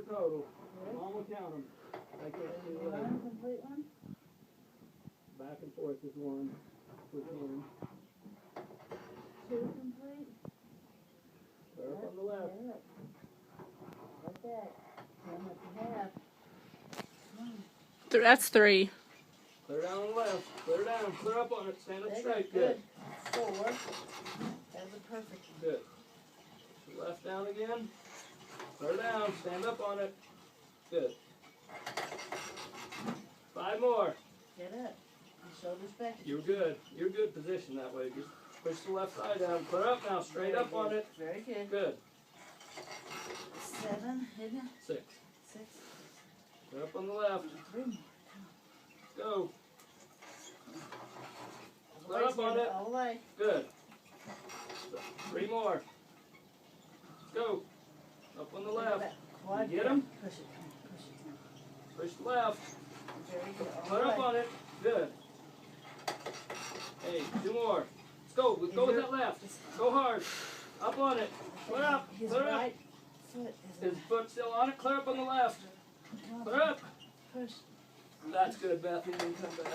total. Good. Mom will count them. I can't see the One complete one. back and forth is one. With one. Two complete. Clear up on the left. Yep. Like that. How much you have? That's 3. Clear down on the left. Clear down. Clear up on it. Stand up There straight. you go. Good. 4. That's a perfect one. Good. Left down again. Clear down. Stand up on it. Good. 5 more. Get up. And shoulders back. You're good. You're good position that way. Just push the left side down. Clear up now. Straight Very up on good. it. Very good. Good. 7, isn't it? 6. 6. Clear up on the left. 3 more. Go. All Clear up on it. All the way. Good. 3 more. Go. Up on the left. Quad You get down. 'em? Push it. Push it. Push left. Very good. All Clear the up way. on it. Good. Hey, 2 more. Let's go. Let's go with that left. Go hard. Up on it. Clear up. His Clear up. right foot is His foot still on it. Clear up on the left. Clear up. push. That's good, Beth. You can come back.